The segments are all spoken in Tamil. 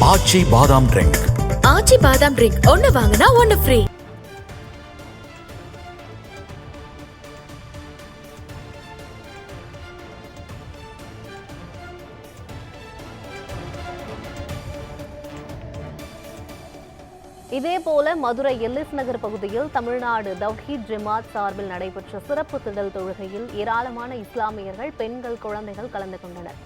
ஆச்சி பாதாம் ட்ரிங்க். ஆச்சி பாதாம் ட்ரிங்க் ஒன்னு வாங்கினா ஒன்னு ஃப்ரீ. இதேபோல மதுரை எல்லிஸ் நகர் பகுதியில் தமிழ்நாடு தவ்ஹீத் ஜமாத் சார்பில் நடைபெற்ற சிறப்பு திடல் தொழுகையில் ஏராளமான இஸ்லாமியர்கள், பெண்கள், குழந்தைகள் கலந்து கொண்டனர்.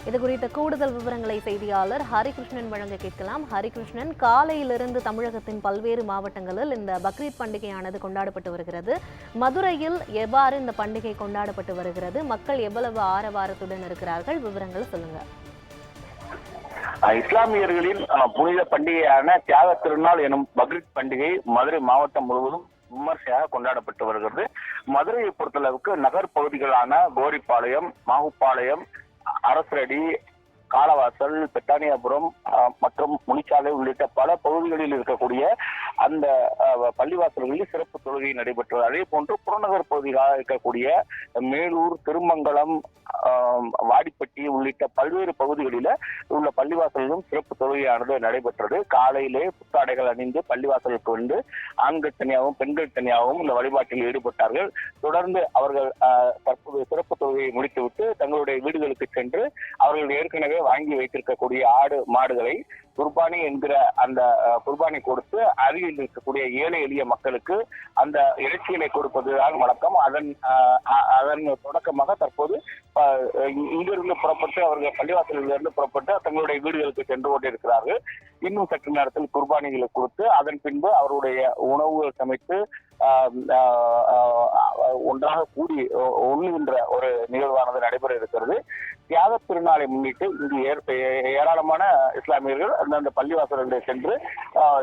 இதுகுறித்த கூடுதல் விவரங்களை செய்தியாளர் ஹரிகிருஷ்ணன் வழங்க கேட்கலாம். ஹரிகிருஷ்ணன், காலையிலிருந்து தமிழகத்தின் பல்வேறு மாவட்டங்களில் இந்த பக்ரீத் பண்டிகையானது கொண்டாடப்பட்டு வருகிறது. மதுரையில் எவ்வாறு இந்த பண்டிகை கொண்டாடப்பட்டு வருகிறது? மக்கள் எவ்வளவு ஆரவாரத்துடன் இருக்கிறார்கள்? விவரங்களை சொல்லுங்க. இஸ்லாமியர்களின் புனித பண்டிகையான தியாக திருநாள் எனும் பக்ரீத் பண்டிகை மதுரை மாவட்டம் முழுவதும் விமர்சையாக கொண்டாடப்பட்டு வருகிறது. மதுரையை பொறுத்தளவுக்கு நகர் பகுதிகளான கோரிப்பாளையம், மாகுப்பாளையம், அரசரடி, காலவாசல், பெத்தானியாபுரம் மற்றும் முனிச்சாலை உள்ளிட்ட பல பகுதிகளில் இருக்கக்கூடிய அந்த பள்ளிவாசல்களில் சிறப்பு தொழுகை நடைபெற்றது. அதே போன்று புறநகர் பகுதிகளாக இருக்கக்கூடிய மேலூர், திருமங்கலம், வாடிப்பட்டி உள்ளிட்ட பல்வேறு பகுதிகளில உள்ள பள்ளிவாசலிலும் சிறப்பு தொழுகையானது நடைபெற்றது. காலையிலே புத்தாடைகள் அணிந்து பள்ளிவாசலுக்கு வந்து ஆண்கள் தனியாகவும் பெண்கள் தனியாகவும் இந்த வழிபாட்டில் ஈடுபட்டார்கள். தொடர்ந்து அவர்கள் தற்போது சிறப்பு தொழுகையை முடித்துவிட்டு தங்களுடைய வீடுகளுக்கு சென்று அவர்கள் ஏற்கனவே வாங்கி வைத்திருக்கக்கூடிய ஆடு மாடுகளை குர்பானி என்கிற அந்த குர்பானி கொடுத்து அருகில் இருக்கக்கூடிய ஏழை எளிய மக்களுக்கு அந்த இறைச்சிகளை கொடுப்பதுதான் வழக்கம். அதன் தொடக்கமாக தற்போது இங்கிருந்து புறப்பட்டு அவர்கள் பள்ளிவாசலிலிருந்து புறப்பட்டு தங்களுடைய வீடுகளுக்கு சென்று கொண்டிருக்கிறார்கள். இன்னும் சற்று நேரத்தில் குர்பானிகளை கொடுத்து அதன் பின்பு அவருடைய உணவுகள் சமைத்து ஒன்றாக கூடி உண்ணுகின்ற ஒரு நிகழ்வானது நடைபெற இருக்கிறது. தியாக திருநாளை முன்னிட்டு இங்கு ஏராளமான இஸ்லாமியர்கள் அந்தந்த பள்ளிவாசல்களை சென்று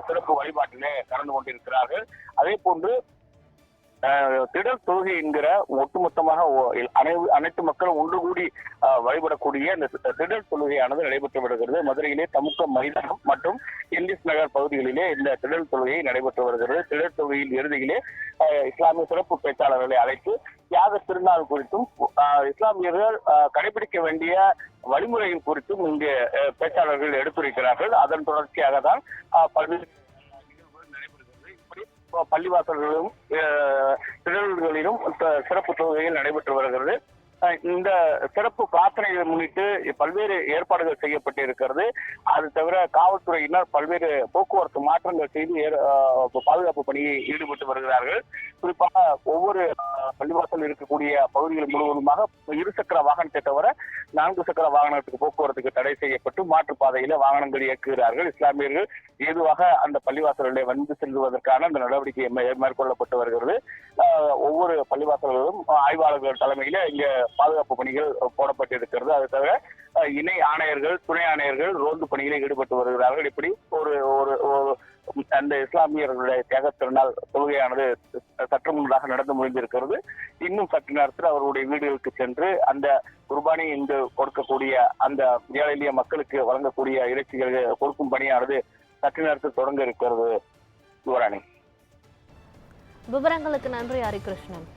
சிறப்பு வழிபாட்டிலே கலந்து கொண்டிருக்கிறார்கள். அதே போன்று திடல் தொழுகை என்கிற ஒட்டுமொத்தமாக அனைத்து மக்களும் ஒன்று கூடி வழிபடக்கூடிய இந்த திடல் தொழுகையானது நடைபெற்று வருகிறது. மதுரையிலே தமுக்கம் மைதானம் மற்றும் எல்லிஸ் நகர் பகுதிகளிலே இந்த திடல் தொழுகை நடைபெற்று வருகிறது. திடல் தொழுகையில் இறுதியிலே இஸ்லாமிய சிறப்பு பேச்சாளர்களை அழைத்து தியாக திருநாள் குறித்தும் இஸ்லாமியர்கள் கடைபிடிக்க வேண்டிய வழிமுறைகள் குறித்தும் இங்கு பேச்சாளர்கள் எடுத்துரைக்கிறார்கள். அதன் தொடர்ச்சியாக தான் பல்வேறு பள்ளிவாசல்களிலும் திடல்களிலும் சிறப்பு தொழுகைகள் நடைபெற்று வருகிறது. இந்த சிறப்பு பிரார்த்தனைகளை முன்னிட்டு பல்வேறு ஏற்பாடுகள் செய்யப்பட்டு இருக்கிறது. அது தவிர காவல்துறையினர் பல்வேறு போக்குவரத்து மாற்றங்கள் செய்து பாதுகாப்பு பணியை ஈடுபட்டு வருகிறார்கள். குறிப்பாக ஒவ்வொரு பள்ளிவாசல் இருக்கக்கூடிய பகுதிகள் முழுவதுமாக இருசக்கர வாகனத்தை தவிர 4 சக்கர வாகனத்துக்கு போக்குவரத்துக்கு தடை செய்யப்பட்டு மாற்றுப்பாதையில வாகனங்கள் இயக்குகிறார்கள். இஸ்லாமியர்கள் ஏதுவாக அந்த பள்ளிவாசல்களை வந்து செல்வதற்கான அந்த நடவடிக்கை மேற்கொள்ளப்பட்டு வருகிறது. ஒவ்வொரு பள்ளிவாசல்களும் ஆய்வாளர்கள் தலைமையில இங்க பாதுகாப்பு பணிகள் போடப்பட்டிருக்கிறது. அது தவிர இணை ஆணையர்கள், துணை ஆணையர்கள் ரோந்து பணிகளில் ஈடுபட்டு வருகிறார்கள். இப்படி ஒரு அந்த இஸ்லாமியர்களுடைய தியாக திருநாள் தொழுகையானது சற்று முன்னதாக நடந்து முடிந்திருக்கிறது. இன்னும் சற்று நேரத்தில் அவர்களுடைய வீடுகளுக்கு சென்று அந்த குர்பானி என்று கொடுக்கக்கூடிய அந்த ஏழை எளிய மக்களுக்கு வழங்கக்கூடிய இறைச்சிகள் கொடுக்கும் பணியானது சற்று நேரத்தில் தொடங்க இருக்கிறது. யுவராணி, விவரங்களுக்கு நன்றி ஹரிகிருஷ்ணன்.